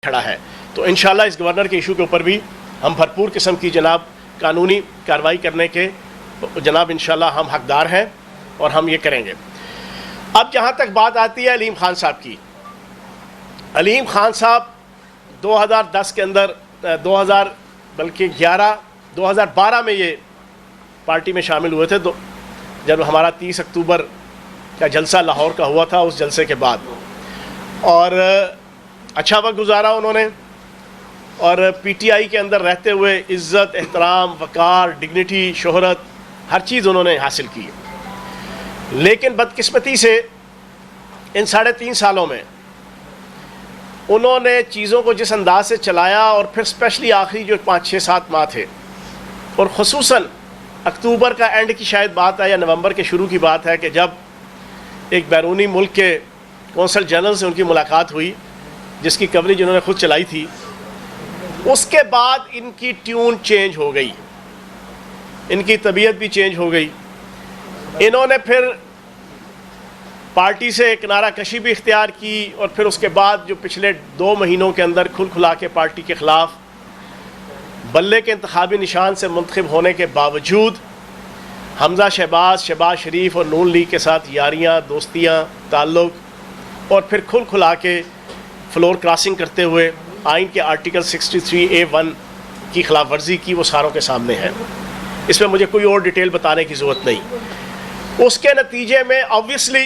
खड़ा है। तो इंशाल्लाह इस गवर्नर के इशू के ऊपर भी हम भरपूर किस्म की जनाब कानूनी कार्रवाई करने के जनाब इंशाल्लाह हम हकदार हैं और हम ये करेंगे। अब जहाँ तक बात आती है अलीम खान साहब की, अलीम खान साहब 2010 के अंदर 2012 में ये पार्टी में शामिल हुए थे। तो जब हमारा 30 अक्टूबर का जलसा लाहौर का हुआ था, उस जलसे के बाद और अच्छा वक्त गुजारा उन्होंने और पीटीआई के अंदर रहते हुए इज़्ज़त, एहतराम, वक़ार, डिग्निटी, शोहरत हर चीज़ उन्होंने हासिल की। लेकिन बदकिस्मती से इन 3.5 सालों में उन्होंने चीज़ों को जिस अंदाज से चलाया और फिर स्पेशली आखिरी जो 5-6-7 माह थे और ख़ुसूसन अक्टूबर का एंड की शायद बात है या नवंबर के शुरू की बात है कि जब एक बैरूनी मुल्क के कौंसल जनरल से उनकी मुलाकात हुई, जिसकी कवरेज उन्होंने खुद चलाई थी। उसके बाद इनकी ट्यून चेंज हो गई, इनकी तबीयत भी चेंज हो गई। इन्होंने फिर पार्टी से किनारा कशी भी इख्तियार की और फिर उसके बाद जो पिछले 2 महीनों के अंदर खुल खुला के पार्टी के ख़िलाफ़ बल्ले के इंतखाबी निशान से मुंतखब होने के बावजूद हमज़ा शहबाज शरीफ और नून लीग के साथ यारियाँ, दोस्तियाँ, ताल्लुक़ और फिर खुल खुला के फ्लोर क्रॉसिंग करते हुए आइन के आर्टिकल 63A(1) की खिलाफ वर्जी की, वो सारों के सामने है। इसमें मुझे कोई और डिटेल बताने की ज़रूरत नहीं। उसके नतीजे में ऑब्वियसली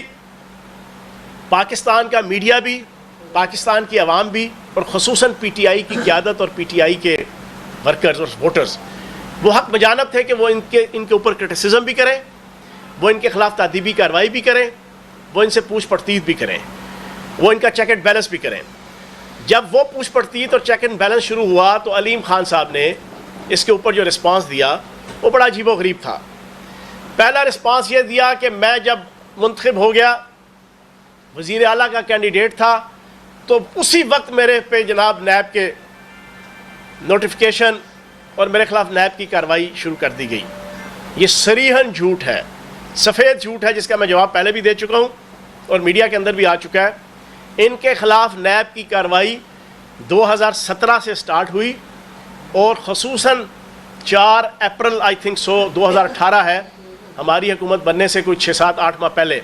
पाकिस्तान का मीडिया भी, पाकिस्तान की आवाम भी और ख़ुसूसन पीटीआई की क़यादत और पीटीआई के वर्कर्स और वोटर्स वो हक बजानब थे कि वो इनके ऊपर क्रिटिसिज्म भी करें, वो इनके ख़िलाफ़ तादीबी कार्रवाई भी करें, वो इनसे पूछ परतीत भी करें, वो इनका चेक एंड बैलेंस भी करें। जब वो पूछ परतीत और चेक एंड बैलेंस शुरू हुआ तो अलीम खान साहब ने इसके ऊपर जो रिस्पांस दिया वो बड़ा अजीबोगरीब था। पहला रिस्पांस ये दिया कि मैं जब मुंतखब हो गया, वज़ीर आला का कैंडिडेट था, तो उसी वक्त मेरे पे जनाब नैब के नोटिफिकेशन और मेरे ख़िलाफ़ नैब की कार्रवाई शुरू कर दी गई। ये सरीहन झूठ है, सफ़ेद झूठ है, जिसका मैं जवाब पहले भी दे चुका हूँ और मीडिया के अंदर भी आ चुका है। इनके ख़िलाफ़ नैब की कार्रवाई 2017 से स्टार्ट हुई और ख़ुसूसन 4 अप्रैल आई थिंक 2018 है, हमारी हुकूमत बनने से कोई 6-7-8 माह पहले।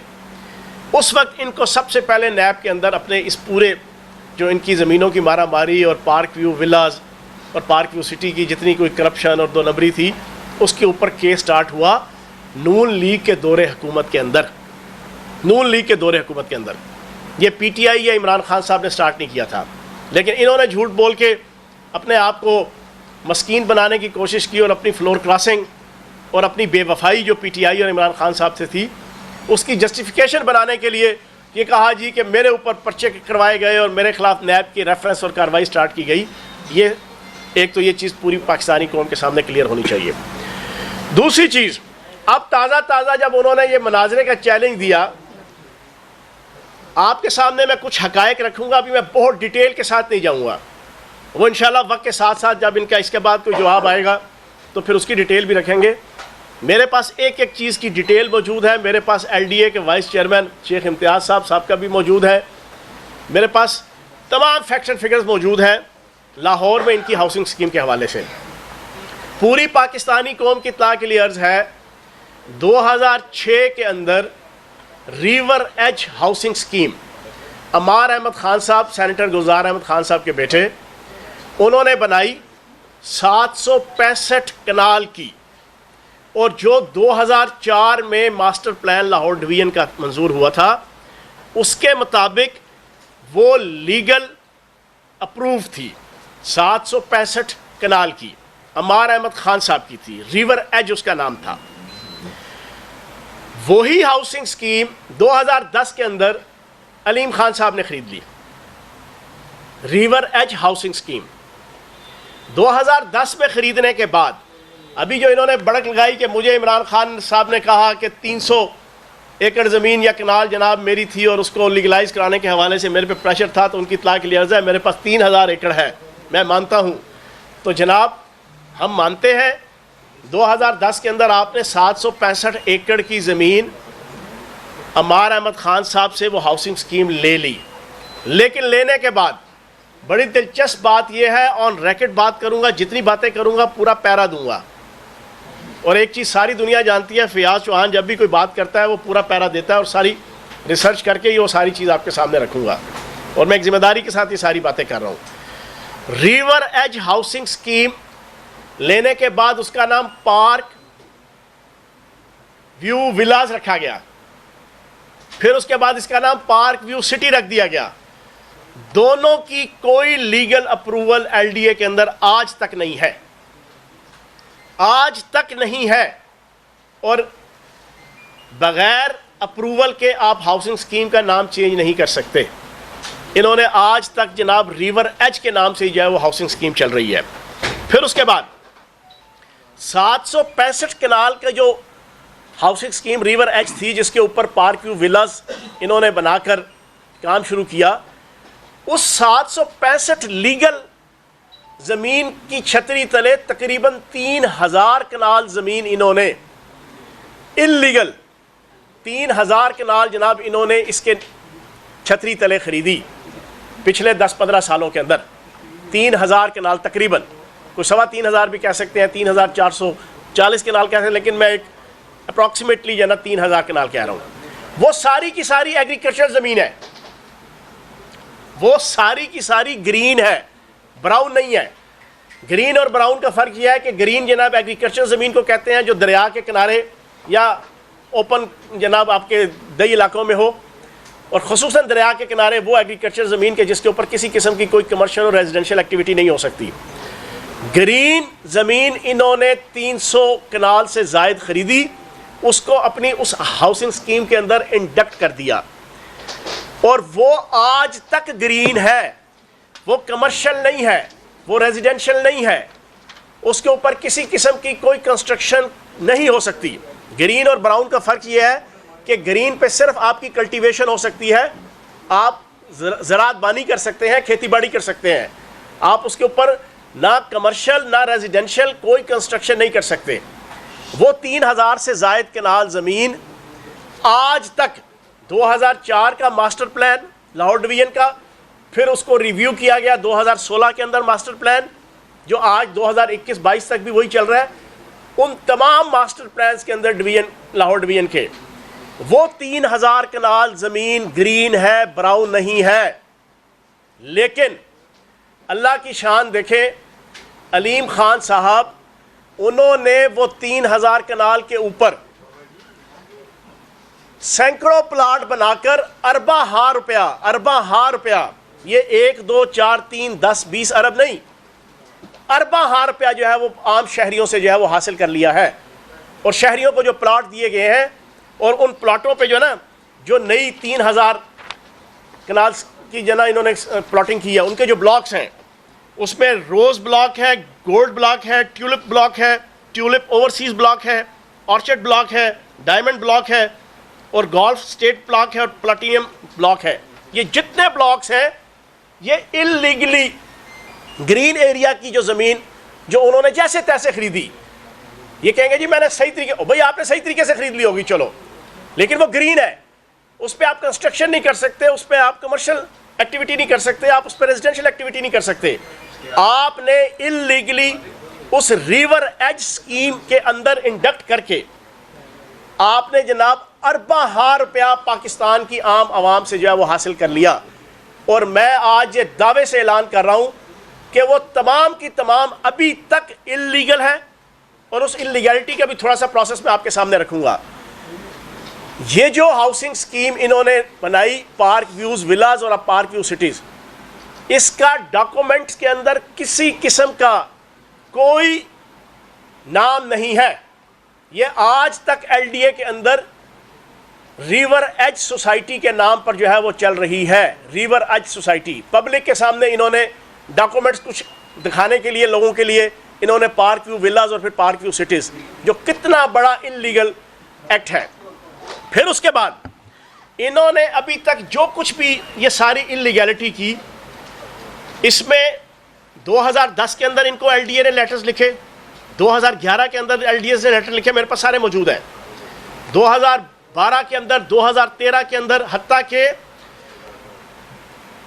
उस वक्त इनको सबसे पहले नैब के अंदर अपने इस पूरे जो इनकी ज़मीनों की मारा मारी और पार्क व्यू विलाज और पार्क व्यू सिटी की जितनी कोई करप्शन और 2 नंबरी थी, उसके ऊपर केस स्टार्ट हुआ नून लीग के दौरे हुकूमत के अंदर। नून लीग के दौरे हुकूमत के अंदर ये पीटीआई या इमरान खान साहब ने स्टार्ट नहीं किया था, लेकिन इन्होंने झूठ बोल के अपने आप को मस्कीन बनाने की कोशिश की और अपनी फ्लोर क्रॉसिंग और अपनी बेवफाई जो पीटीआई और इमरान खान साहब से थी उसकी जस्टिफिकेशन बनाने के लिए ये कहा जी कि मेरे ऊपर पर्चे करवाए गए और मेरे ख़िलाफ़ नैब की रेफरेंस और कार्रवाई स्टार्ट की गई। ये एक तो ये चीज़ पूरी पाकिस्तानी कौम के सामने क्लियर होनी चाहिए। दूसरी चीज़, अब ताज़ा जब उन्होंने ये मनाजरे का चैलेंज दिया, आपके सामने मैं कुछ हकायक रखूँगा, अभी मैं बहुत डिटेल के साथ नहीं जाऊँगा, वो इंशाल्लाह वक्त के साथ साथ जब इनका इसके बाद कोई जवाब आएगा तो फिर उसकी डिटेल भी रखेंगे। मेरे पास एक एक चीज़ की डिटेल मौजूद है। मेरे पास LDA के वाइस चेयरमैन शेख इम्तियाज़ साहब का भी मौजूद है। मेरे पास तमाम फैक्ट्स एंड फिगर्स मौजूद हैं लाहौर में इनकी हाउसिंग स्कीम के हवाले से। पूरी पाकिस्तानी कौम की इत्तला के लिए अर्ज़ है, 2006 के अंदर रिवर एज हाउसिंग स्कीम अमार अहमद खान साहब, सेनेटर गुलजार अहमद खान साहब के बेटे, उन्होंने बनाई 765 कनाल की, और जो 2004 में मास्टर प्लान लाहौर डिवीज़न का मंजूर हुआ था उसके मुताबिक वो लीगल अप्रूव थी। 765 कनाल की अमार अहमद खान साहब की थी, रिवर एज उसका नाम था। वही हाउसिंग स्कीम 2010 के अंदर अलीम खान साहब ने खरीद ली। रिवर एज हाउसिंग स्कीम 2010 में खरीदने के बाद अभी जो इन्होंने बड़क लगाई कि मुझे इमरान खान साहब ने कहा कि 300 एकड़ ज़मीन या कनाल जनाब मेरी थी और उसको लीगलाइज कराने के हवाले से मेरे पे प्रेशर था, तो उनकी इत्तला के लिए अर्ज़ है, मेरे पास 3000 एकड़ है, मैं मानता हूँ। तो जनाब हम मानते हैं 2010 के अंदर आपने 765 एकड़ की ज़मीन अमार अहमद खान साहब से वो हाउसिंग स्कीम ले ली, लेकिन लेने के बाद बड़ी दिलचस्प बात यह है, ऑन रैकेट बात करूंगा, जितनी बातें करूंगा पूरा पैरा दूंगा। और एक चीज़ सारी दुनिया जानती है, फयाज चौहान जब भी कोई बात करता है वो पूरा पैरा देता है और सारी रिसर्च करके ही वो सारी चीज़ आपके सामने रखूंगा। और मैं एक जिम्मेदारी के साथ ये सारी बातें कर रहा हूँ। रिवर एज हाउसिंग स्कीम लेने के बाद उसका नाम पार्क व्यू विलास रखा गया, फिर उसके बाद इसका नाम पार्क व्यू सिटी रख दिया गया। दोनों की कोई लीगल अप्रूवल एलडीए के अंदर आज तक नहीं है, आज तक नहीं है। और बगैर अप्रूवल के आप हाउसिंग स्कीम का नाम चेंज नहीं कर सकते। इन्होंने आज तक जनाब रिवर एज के नाम से ही जो है वो हाउसिंग स्कीम चल रही है। फिर उसके बाद 765 कनाल का जो हाउसिंग स्कीम रिवर एज थी, जिसके ऊपर पार्क व्यू विलास इन्होंने बनाकर काम शुरू किया, उस 765 लीगल ज़मीन की छतरी तले तकरीबन 3000 कनाल ज़मीन इन्होंने इल्लीगल 3000 कनाल जनाब इन्होंने इसके छतरी तले ख़रीदी पिछले 10-15 सालों के अंदर। 3000 कनाल तकरीबन, कोई 3500 भी कह सकते हैं, 3440 कनाल कह सकते हैं, लेकिन मैं एक अप्रॉक्सीमेटली जो है ना 3000 कनाल कह रहा हूँ। वो सारी की सारी एग्रीकल्चर ज़मीन है, वो सारी की सारी ग्रीन है, ब्राउन नहीं है। ग्रीन और ब्राउन का फ़र्क यह है कि ग्रीन जनाब एग्रीकल्चर ज़मीन को कहते हैं जो दरिया के किनारे या ओपन जनाब आपके दई इलाकों में हो, और ख़ुसूसन दरिया के किनारे वो एग्रीकल्चर ज़मीन के जिसके ऊपर किसी किस्म की कोई कमर्शियल और रेजिडेंशियल एक्टिविटी नहीं हो सकती। ग्रीन ज़मीन इन्होंने 300 कनाल से ज़ायद ख़रीदी, उसको अपनी उस हाउसिंग स्कीम के अंदर इंडक्ट कर दिया, और वो आज तक ग्रीन है, वो कमर्शियल नहीं है, वो रेजिडेंशियल नहीं है, उसके ऊपर किसी किस्म की कोई कंस्ट्रक्शन नहीं हो सकती। ग्रीन और ब्राउन का फ़र्क ये है कि ग्रीन पे सिर्फ आपकी कल्टीवेशन हो सकती है, आप ज़राअत बानी कर सकते हैं, खेती बाड़ी कर सकते हैं, आप उसके ऊपर ना कमर्शियल ना रेजिडेंशियल कोई कंस्ट्रक्शन नहीं कर सकते। वो 3000 से ज़ायद कनाल ज़मीन आज तक 2004 का मास्टर प्लान लाहौर डिवीज़न का, फिर उसको रिव्यू किया गया 2016 के अंदर मास्टर प्लान, जो आज 2021-22 तक भी वही चल रहा है। उन तमाम मास्टर प्लान्स के अंदर डिवीज़न लाहौर डिवीज़न के वो 3000 कनाल ज़मीन ग्रीन है, ब्राउन नहीं है। लेकिन अल्लाह की शान देखें, अलीम खान साहब, उन्होंने वो 3000 कनाल के ऊपर सैकड़ों प्लाट बनाकर अरबा रुपया, ये 1, 2, 4, 3, 10, 20 अरब नहीं, अरबा रुपया जो है वो आम शहरियों से जो है वो हासिल कर लिया है। और शहरियों को जो प्लाट दिए गए हैं, और उन प्लाटों पे जो है ना, जो नई 3000 कनाल की जना इन्होंने प्लॉटिंग की है, उनके जो ब्लॉक्स हैं उसमें रोज़ ब्लॉक है, गोल्ड ब्लॉक है, ट्यूलिप ब्लॉक है, ट्यूलिप ओवरसीज़ ब्लॉक है, ऑर्चर्ड ब्लॉक है, डायमंड ब्लॉक है, और गोल्फ स्टेट ब्लॉक है, और प्लाटिनियम ब्लॉक है। ये जितने ब्लॉक्स हैं ये इल्लीगली ग्रीन एरिया की जो ज़मीन जो उन्होंने जैसे तैसे ख़रीदी, ये कहेंगे जी मैंने सही तरीके, ओ भाई आपने सही तरीके से ख़रीद ली होगी चलो, लेकिन वो ग्रीन है, उस पर आप कंस्ट्रक्शन नहीं कर सकते, उस पर आप कमर्शियल एक्टिविटी नहीं कर सकते, आप उस पर रेजिडेंशियल एक्टिविटी नहीं कर सकते। आपने इल्लीगली उस रिवर एज स्कीम के अंदर इंडक्ट करके आपने जनाब अरबा रुपया पाकिस्तान की आम आवाम से जो है वो हासिल कर लिया। और मैं आज ये दावे से ऐलान कर रहा हूँ कि वो तमाम की तमाम अभी तक इल्लीगल है, और उस इल्लीगलिटी का भी थोड़ा सा प्रोसेस मैं आपके सामने रखूँगा। ये जो हाउसिंग स्कीम इन्होंने बनाई, पार्क व्यूज़ विलाज और पार्क व्यू सिटीज़, इसका डॉक्यूमेंट्स के अंदर किसी किस्म का कोई नाम नहीं है। ये आज तक एलडीए के अंदर रिवर एज सोसाइटी के नाम पर जो है वो चल रही है। रिवर एज सोसाइटी पब्लिक के सामने इन्होंने डॉक्यूमेंट्स कुछ दिखाने के लिए, लोगों के लिए इन्होंने पार्क व्यू विलाज और फिर पार्क व्यू सिटीज़, जो कितना बड़ा इल्लीगल एक्ट है। फिर उसके बाद इन्होंने अभी तक जो कुछ भी ये सारी इल्लीगैलिटी की, इसमें 2010 के अंदर इनको एलडीए ने लेटर्स लिखे, 2011 के अंदर एलडीए ने लेटर लिखे, मेरे पास सारे मौजूद हैं, 2012 के अंदर, 2013 के अंदर, हत्ता के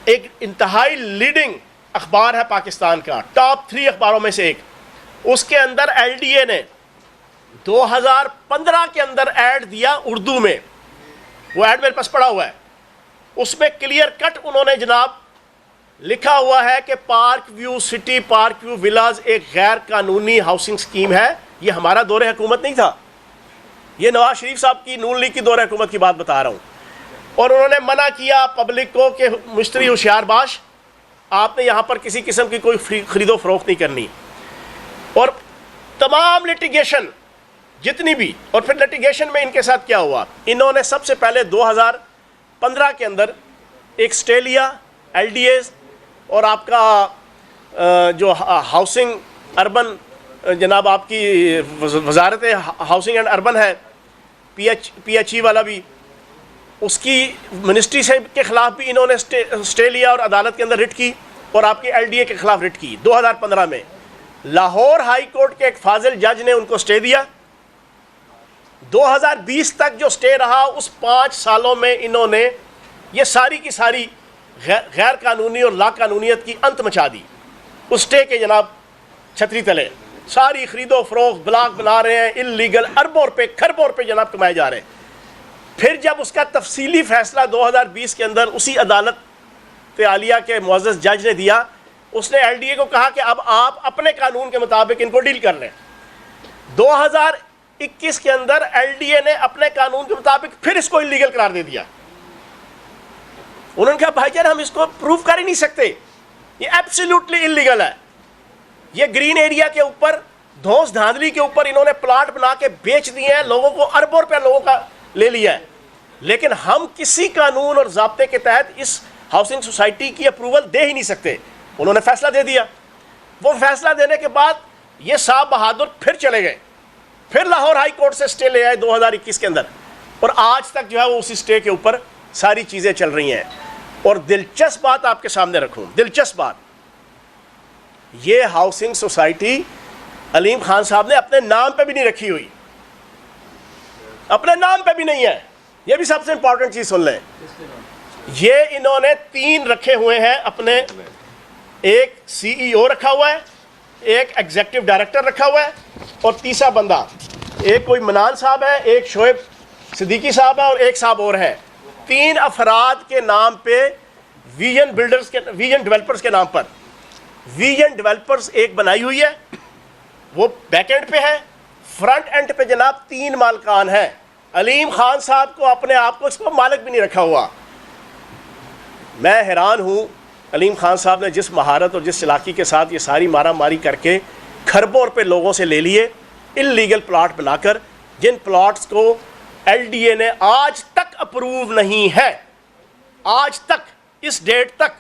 एक इंतहाई लीडिंग अखबार है पाकिस्तान का, टॉप 3 अखबारों में से एक, उसके अंदर LDA ने 2015 के अंदर ऐड दिया उर्दू में, वो ऐड मेरे पास पड़ा हुआ है। उसमें क्लियर कट उन्होंने जनाब लिखा हुआ है कि park view city, park view villas एक गैर कानूनी हाउसिंग स्कीम है। ये हमारा दौरे हुकूमत नहीं था, ये नवाज शरीफ साहब की नून लीग की दौरे हुकूमत की बात बता रहा हूँ। और उन्होंने मना किया पब्लिक को कि मुश्तरी होशियारबाश, आपने यहाँ पर किसी किस्म की कोई खरीदो फरोख्त नहीं करनी। और तमाम लिटिगेशन जितनी भी, और फिर लिटिगेशन में इनके साथ क्या हुआ, इन्होंने सबसे पहले 2015 के अंदर एक स्टे लिया LDA, और आपका जो हाउसिंग अर्बन जनाब आपकी वजारत हाउसिंग एंड अर्बन है, PHE वाला भी, उसकी मिनिस्ट्री से के ख़िलाफ़ भी इन्होंने स्टे लिया और अदालत के अंदर रिट की, और आपके LDA के ख़िलाफ़ रिट की। 2015 में लाहौर हाई कोर्ट के एक फाजिल जज ने उनको स्टे दिया। 2020 तक जो स्टे रहा, उस 5 सालों में इन्होंने ये सारी की सारी गैर कानूनी और लाकानूनियत की अंत मचा दी। उस स्टे के जनाब छतरी तले सारी खरीदो फरोख्त, ब्लॉक बना रहे हैं, इल्लीगल अरबों रुपये खरबों रुपये जनाब कमाए जा रहे हैं। फिर जब उसका तफसीली फैसला 2020 के अंदर उसी अदालत आलिया के मुअज़्ज़ज़ जज ने दिया, उसने LDA को कहा कि अब आप अपने कानून के मुताबिक इनको डील कर लें। 2021 के अंदर LDA ने अपने कानून के मुताबिक फिर इसको इल्लीगल करार दे दिया। उन्होंने कहा भाईजान हम इसको प्रूव कर ही नहीं सकते, ये एब्सोल्युटली इल्लीगल है। ये ग्रीन एरिया के ऊपर, धौंस धांधली के ऊपर इन्होंने प्लाट बना के बेच दिए हैं, लोगों को अरबों रुपया लोगों का ले लिया है। लेकिन हम किसी कानून और ज़ाब्ते के तहत इस हाउसिंग सोसाइटी की अप्रूवल दे ही नहीं सकते। उन्होंने फैसला दे दिया। वो फैसला देने के बाद ये साहब बहादुर फिर चले गए, फिर लाहौर हाई कोर्ट से स्टे ले आए 2021 के अंदर, और आज तक जो है वो उसी स्टे के ऊपर सारी चीज़ें चल रही हैं। और दिलचस्प बात आपके सामने रखूं, दिलचस्प बात, ये हाउसिंग सोसाइटी अलीम खान साहब ने अपने नाम पे भी नहीं रखी हुई, अपने नाम पे भी नहीं है। ये भी सबसे इंपॉर्टेंट चीज़ सुन लें, ये इन्होंने 3 रखे हुए हैं अपने, एक CEO रखा हुआ है, एक एग्जीक्यूटिव डायरेक्टर रखा हुआ है, और तीसरा बंदा एक कोई मनान साहब है, एक शोएब सिद्दीकी साहब है, और एक साहब और है। 3 अफराद के नाम पे विजन बिल्डर्स के, विजन डेवलपर्स के नाम पर विजन डेवलपर्स एक बनाई हुई है, वो बैक एंड पे है। फ्रंट एंड पे जनाब 3 मालकान हैं। अलीम खान साहब को अपने आप को इसको मालिक भी नहीं रखा हुआ। मैं हैरान हूँ, अलीम खान साहब ने जिस महारत और जिस चलाकी के साथ ये सारी मारा मारी करके खरबों रुपये लोगों से ले लिए इल्लीगल प्लाट बनाकर, जिन प्लाट्स को LDA ने आज तक अप्रूव नहीं है, आज तक इस डेट तक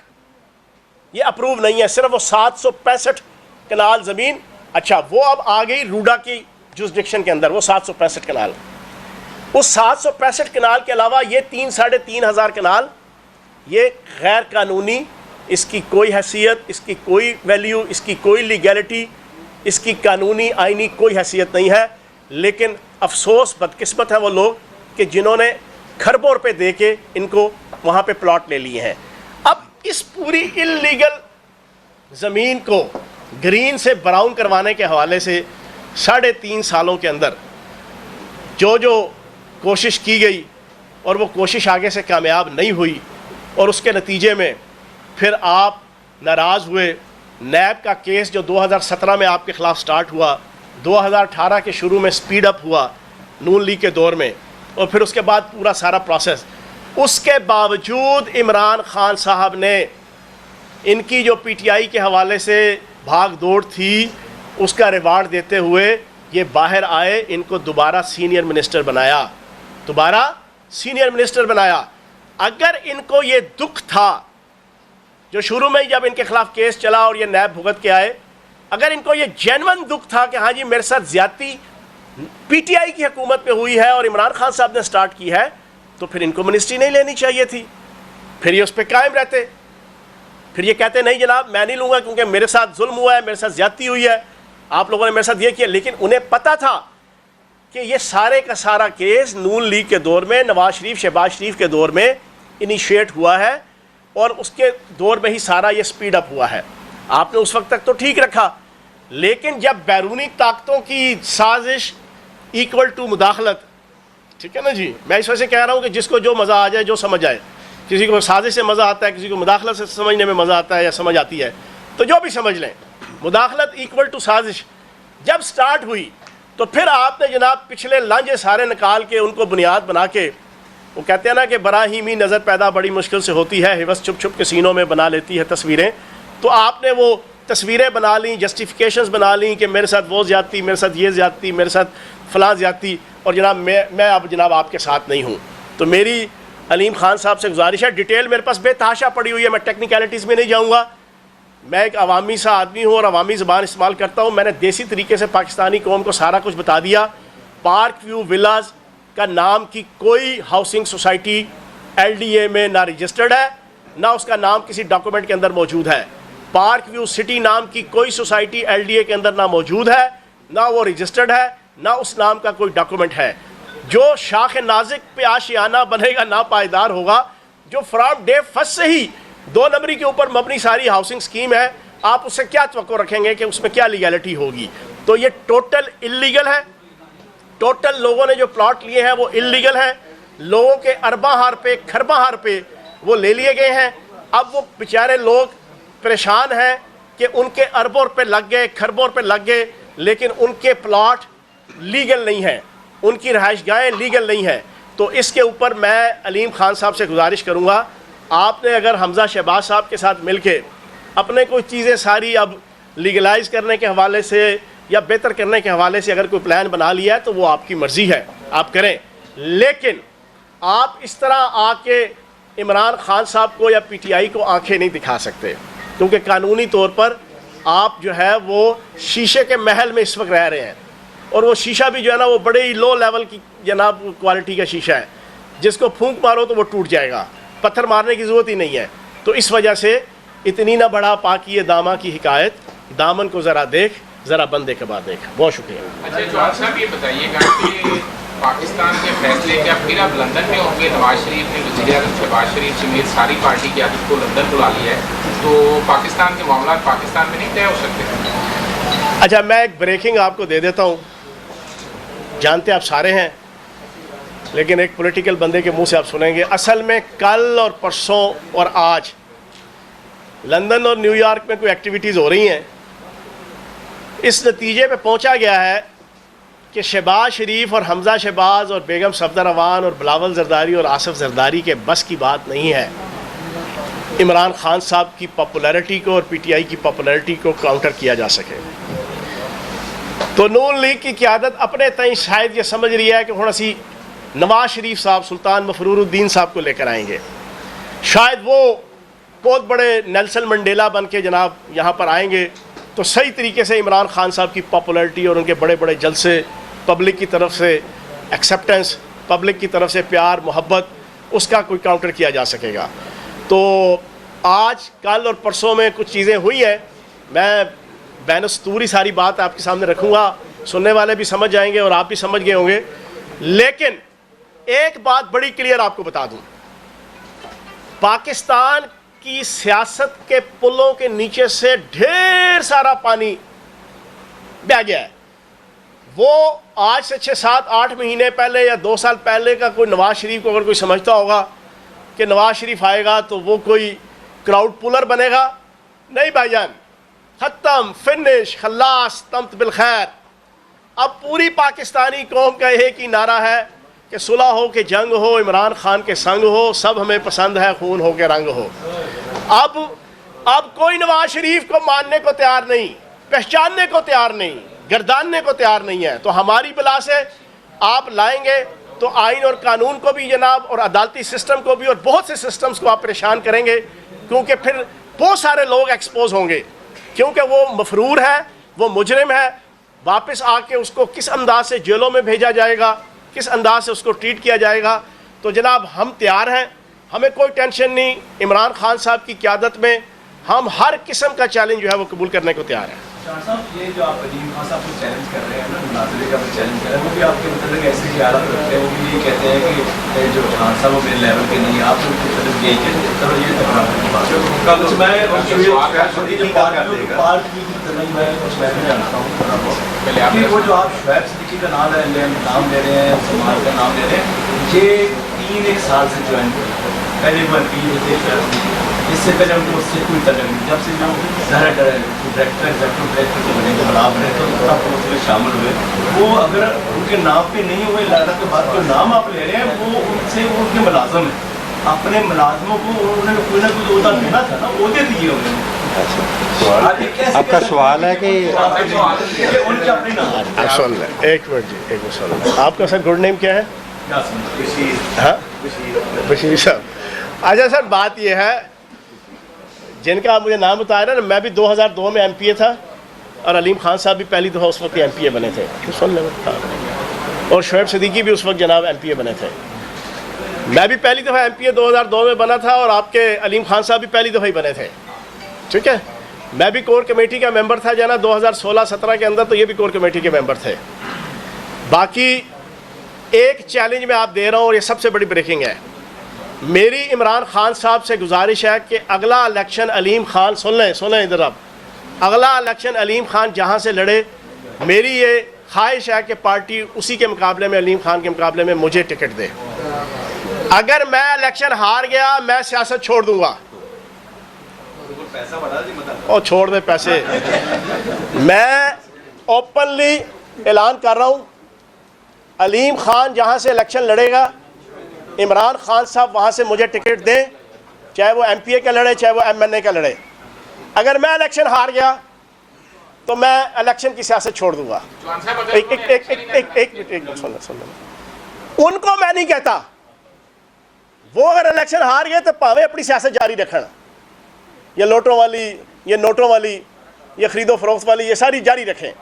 ये अप्रूव नहीं है। सिर्फ वो 765 कनाल ज़मीन, अच्छा वो अब आ गई रूडा की जुरिस्डिक्शन के अंदर, वो 765 कनाल। उस 765 कनाल के अलावा ये 3-3.5 हज़ार कनाल ये गैर कानूनी, इसकी कोई हैसियत, इसकी कोई वैल्यू, इसकी कोई लीगैलिटी, इसकी कानूनी आइनी कोई हैसियत नहीं है। लेकिन अफसोस, बदकिस्मत है वो लोग कि जिन्होंने खरबों रुपये दे के इनको वहाँ पे प्लॉट ले लिए हैं। अब इस पूरी इल्लीगल ज़मीन को ग्रीन से ब्राउन करवाने के हवाले से 3.5 सालों के अंदर जो जो कोशिश की गई, और वो कोशिश आगे से कामयाब नहीं हुई, और उसके नतीजे में फिर आप नाराज़ हुए। नैब का केस जो 2017 में आपके ख़िलाफ़ स्टार्ट हुआ, 2018 के शुरू में स्पीड अप हुआ नून लीग के दौर में, और फिर उसके बाद पूरा सारा प्रोसेस, उसके बावजूद इमरान खान साहब ने इनकी जो PTI के हवाले से भाग दौड़ थी उसका रिवार्ड देते हुए ये बाहर आए, इनको दोबारा सीनियर मिनिस्टर बनाया, दोबारा सीनियर मिनिस्टर बनाया। अगर इनको ये दुख था जो शुरू में ही जब इनके खिलाफ केस चला और ये नैब भुगत के आए, अगर इनको ये जेन्युइन दुख था कि हाँ जी मेरे साथ ज्यादती PTI की हुकूमत में हुई है और इमरान खान साहब ने स्टार्ट की है, तो फिर इनको मिनिस्ट्री नहीं लेनी चाहिए थी, फिर ये उस पर कायम रहते। फिर ये कहते नहीं जनाब मैं नहीं लूँगा क्योंकि मेरे साथ जुल्म हुआ है, मेरे साथ ज्यादती हुई है, आप लोगों ने मेरे साथ ये किया। लेकिन उन्हें पता था कि ये सारे का सारा केस नून लीग के दौर में, नवाज शरीफ, शहबाज शरीफ के दौर में इनिशिएट हुआ है, और उसके दौर में ही सारा ये स्पीड अप हुआ है। आपने उस वक्त तक तो ठीक रखा, लेकिन जब बैरूनी ताकतों की साजिश इक्वल टू मुदाखलत, ठीक है ना जी, मैं इस वजह से कह रहा हूँ कि जिसको जो मज़ा आ जाए, जो समझ आए, किसी को साजिश से मज़ा आता है, किसी को मुदाखलत से समझने में मज़ा आता है या समझ आती है, तो जो भी समझ लें। मुदाखलत इक्वल टू साजिश जब स्टार्ट हुई तो फिर आपने जनाब पिछले लांझे सारे निकाल के उनको बुनियाद बना के, वो कहते हैं ना कि बराहीमी नज़र पैदा बड़ी मुश्किल से होती है, हिवस छुप छुप के सीनों में बना लेती है तस्वीरें। तो आपने वो तस्वीरें बना ली, जस्टिफिकेशंस बना ली कि मेरे साथ वो ज़्यादती, मेरे साथ ये ज़्यादती, मेरे साथ फ़लाँ ज़्यादती, और जनाब मैं अब जनाब आपके साथ नहीं हूँ। तो मेरी अलीम खान साहब से गुजारिश है, डिटेल मेरे पास बेतहाशा पड़ी हुई है, मैं टेक्निकलिटीज़ में नहीं जाऊँगा। मैं एक अवामी सा आदमी हूँ और अवामी ज़बान इस्तेमाल करता हूँ। मैंने देसी तरीके से पाकिस्तानी कौम को सारा कुछ बता दिया। पार्क व्यू विलाज का नाम की कोई हाउसिंग सोसाइटी LDA में ना रजिस्टर्ड है, ना उसका नाम किसी डॉक्यूमेंट के अंदर मौजूद है। पार्क व्यू सिटी नाम की कोई सोसाइटी LDA के अंदर ना मौजूद है, ना वो रजिस्टर्ड है, ना उस नाम का कोई डॉक्यूमेंट है। जो शाख नाजिक पे आशियाना बनेगा ना पायदार होगा, जो फ्रॉम डे फर्स्ट से ही 2 नंबरी के ऊपर मबनी सारी हाउसिंग स्कीम है, आप उससे क्या तवक्को रखेंगे कि उसमें क्या लीगैलिटी होगी। तो ये टोटल इल्लीगल है। टोटल लोगों ने जो प्लॉट लिए हैं वो इल्लीगल हैं। लोगों के अरबा हार पे, खरबा हार पे वो ले लिए गए हैं। अब वो बेचारे लोग परेशान हैं कि उनके अरबों पे लग गए, खरबों पे लग गए, लेकिन उनके प्लॉट लीगल नहीं हैं, उनकी रहायशगाहें लीगल नहीं हैं। तो इसके ऊपर मैं अलीम खान साहब से गुजारिश करूँगा, आपने अगर हमज़ा शहबाज साहब के साथ मिल के अपने कोई चीज़ें सारी अब लीगलाइज करने के हवाले से या बेहतर करने के हवाले से अगर कोई प्लान बना लिया है तो वो आपकी मर्ज़ी है, आप करें। लेकिन आप इस तरह आके इमरान खान साहब को या PTI को आंखें नहीं दिखा सकते, क्योंकि कानूनी तौर पर आप जो है वो शीशे के महल में इस वक्त रह रहे हैं, और वो शीशा भी जो है ना वो बड़े ही लो लेवल की जनाब क्वालिटी का शीशा है, जिसको फूंक मारो तो वो टूट जाएगा, पत्थर मारने की ज़रूरत ही नहीं है। तो इस वजह से इतनी ना बड़ा पाकी दामा की हिकायत, दामन को ज़रा देख, ज़रा बंदे के बाद देख। बहुत शुक्रिया। अच्छा जवाब साहब ये बताइएगा कि पाकिस्तान के फैसले क्या फिर अब लंदन में होंगे? नवाज शरीफ ने वज़ीर-ए-आज़म शहबाज शरीफ समेत सारी पार्टी की आदत को लंदन बुला लिया है, तो पाकिस्तान के मामला पाकिस्तान में नहीं तय हो सकते? अच्छा, मैं एक ब्रेकिंग आपको दे देता हूँ, जानते आप सारे हैं, लेकिन एक पॉलिटिकल बंदे के मुंह से आप सुनेंगे। असल में कल और परसों और आज लंदन और न्यूयॉर्क में कोई एक्टिविटीज़ हो रही हैं। इस नतीजे पे पहुंचा गया है कि शहबाज शरीफ और हमज़ा शहबाज और बेगम सफदर अवान और बिलावल जरदारी और आसिफ जरदारी के बस की बात नहीं है इमरान खान साहब की पॉपुलैरिटी को और PTI की पॉपुलैरिटी को काउंटर किया जा सके। तो नून लीग की क़यादत अपने तय शायद ये समझ रही है कि हुण असी नवाज शरीफ साहब, सुल्तान मफरूरुद्दीन साहब को लेकर आएंगे, शायद वो बहुत बड़े नेल्सन मंडेला बन के जनाब यहाँ पर आएंगे, तो सही तरीके से इमरान खान साहब की पॉपुलैरिटी और उनके बड़े बड़े जलसे, पब्लिक की तरफ से एक्सेप्टेंस, पब्लिक की तरफ से प्यार मोहब्बत, उसका कोई काउंटर किया जा सकेगा। तो आज कल और परसों में कुछ चीज़ें हुई हैं, मैं बैनस्तूरी सारी बात आपके सामने रखूँगा, सुनने वाले भी समझ जाएंगे और आप भी समझ गए होंगे। लेकिन एक बात बड़ी क्लियर आपको बता दूं, पाकिस्तान की सियासत के पुलों के नीचे से ढेर सारा पानी बह गया है। वो आज से 6, 7, 8 महीने पहले या 2 साल पहले का कोई नवाज शरीफ को अगर कोई समझता होगा कि नवाज शरीफ आएगा तो वो कोई क्राउड पुलर बनेगा, नहीं भाईजान, ख़त्म, फिनिश, खल्लास, तम्त बिल खैर। अब पूरी पाकिस्तानी कौम का एक ही नारा है कि सुलह हो कि जंग हो, इमरान खान के संग हो, सब हमें पसंद है, खून हो के रंग हो। अब कोई नवाज शरीफ को मानने को तैयार नहीं, पहचानने को तैयार नहीं, गर्दानने को तैयार नहीं है। तो हमारी बला से आप लाएंगे तो आइन और कानून को भी जनाब, और अदालती सिस्टम को भी, और बहुत से सिस्टम्स को आप परेशान करेंगे, क्योंकि फिर बहुत सारे लोग एक्सपोज होंगे, क्योंकि वो मफरूर है, वो मुजरिम है। वापस आके उसको किस अंदाज से जेलों में भेजा जाएगा, किस अंदाज से उसको ट्रीट किया जाएगा। तो जनाब हम तैयार हैं, हमें कोई टेंशन नहीं। इमरान खान साहब की क़यादत में हम हर किस्म का चैलेंज जो है वो कबूल करने को तैयार हैं। शाह साहब, ये जो आप अलीम खान साहब को चैलेंज कर रहे हैं ना, मुनाज़रे का चैलेंज कर रहे हैं, वो भी आपके मतलब ऐसे ही आलत रखते हैं, वो भी ये कहते हैं कि जो खान साहब वो मेरे लेवल के नहीं, आप उनकी मतलब यही कहते, चलो ये तो बराबर की बात है। कुछ मैं पार्ट की तरह मैं कुछ मैं भी जानता हूँ कि वो जो आप शुएब सिद्दीकी का नाम ले रहे हैं, समाज का नाम ले रहे हैं, ये 3-1 साल से ज्वाइन कर रहे हैं। पहले वो MP थे शुएब सिद्दीकी, इससे पहले उनको उससे कोई तल्लुक नहीं। जब से जो डायरेक्टर एग्जीक्यूटिव बने, जो बराबर है, तो थोड़ा बहुत में शामिल हुए, वो अगर उनके नाम पे नहीं हुए लड़ाई के बाद जो नाम आप ले रहे हैं, वो उनसे वो उनके मुलाजम हैं। अपने मुलाजमों को उन्होंने कोई ना कोई ओहदा देना था ना, ओहदे दिए उन्होंने। आपका सवाल है कि उनके अपने नाम आप सुन लें, एक मिनट जी, एक मिनट सुन लें। आपका सर गुड नेम क्या है? हाँ, बशीर साहब। अच्छा सर, बात यह है, जिनका मुझे नाम बताया ना, मैं भी 2002 में MPA था और अलीम खान साहब भी पहली दफ़ा उस वक्त MPA बने थे, तो सुन लें। और शुएब सिद्दीकी भी उस वक्त जनाब MPA बने थे। मैं भी पहली दफ़ा MPA 2002 में बना था और आपके अलीम खान साहब भी पहली दफ़ा ही बने थे, ठीक है। मैं भी कोर कमेटी का मेंबर था जना 2016-17 के अंदर, तो ये भी कोर कमेटी के मेंबर थे। बाकी एक चैलेंज मैं आप दे रहा हूँ और ये सबसे बड़ी ब्रेकिंग है। मेरी इमरान खान साहब से गुजारिश है कि अगला इलेक्शन अलीम खान, सुन लें इधर आप, अगला इलेक्शन अलीम खान जहाँ से लड़े, मेरी ये ख्वाहिश है कि पार्टी उसी के मुकाबले में, अलीम खान के मुकाबले में मुझे टिकट दे। अगर मैं इलेक्शन हार गया, मैं सियासत छोड़ दूंगा। और छोड़ दे पैसे। मैं ओपनली ऐलान कर रहा हूँ, अलीम खान जहाँ से इलेक्शन लड़ेगा, इमरान खान साहब वहाँ से मुझे टिकट दें, चाहे वो MPA का लड़े, चाहे वो MNA का लड़े। अगर मैं इलेक्शन हार गया तो मैं इलेक्शन की सियासत छोड़ दूंगा। एक मिनट सुन लो। उनको मैं नहीं कहता, वो अगर इलेक्शन हार गए तो भावे अपनी सियासत जारी रखना, ये नोटों वाली, ये नोटों वाली, ये खरीदो फरोख्त वाली, ये सारी जारी रखें।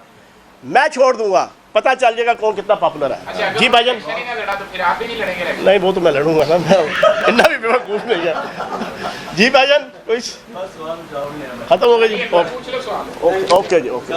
मैं छोड़ दूंगा, पता चल जाएगा कौन कितना पॉपुलर है। अच्छा, जी भाईजान। तो फिर आप भी नहीं लड़ेंगे? नहीं, वो तो मैं लड़ूंगा ना, मैं इतना भी बेवकूफ नहीं है। जी भाईजान, कोई खत्म हो गया जी? पूछ लो सवाल। ओके जी, ओके।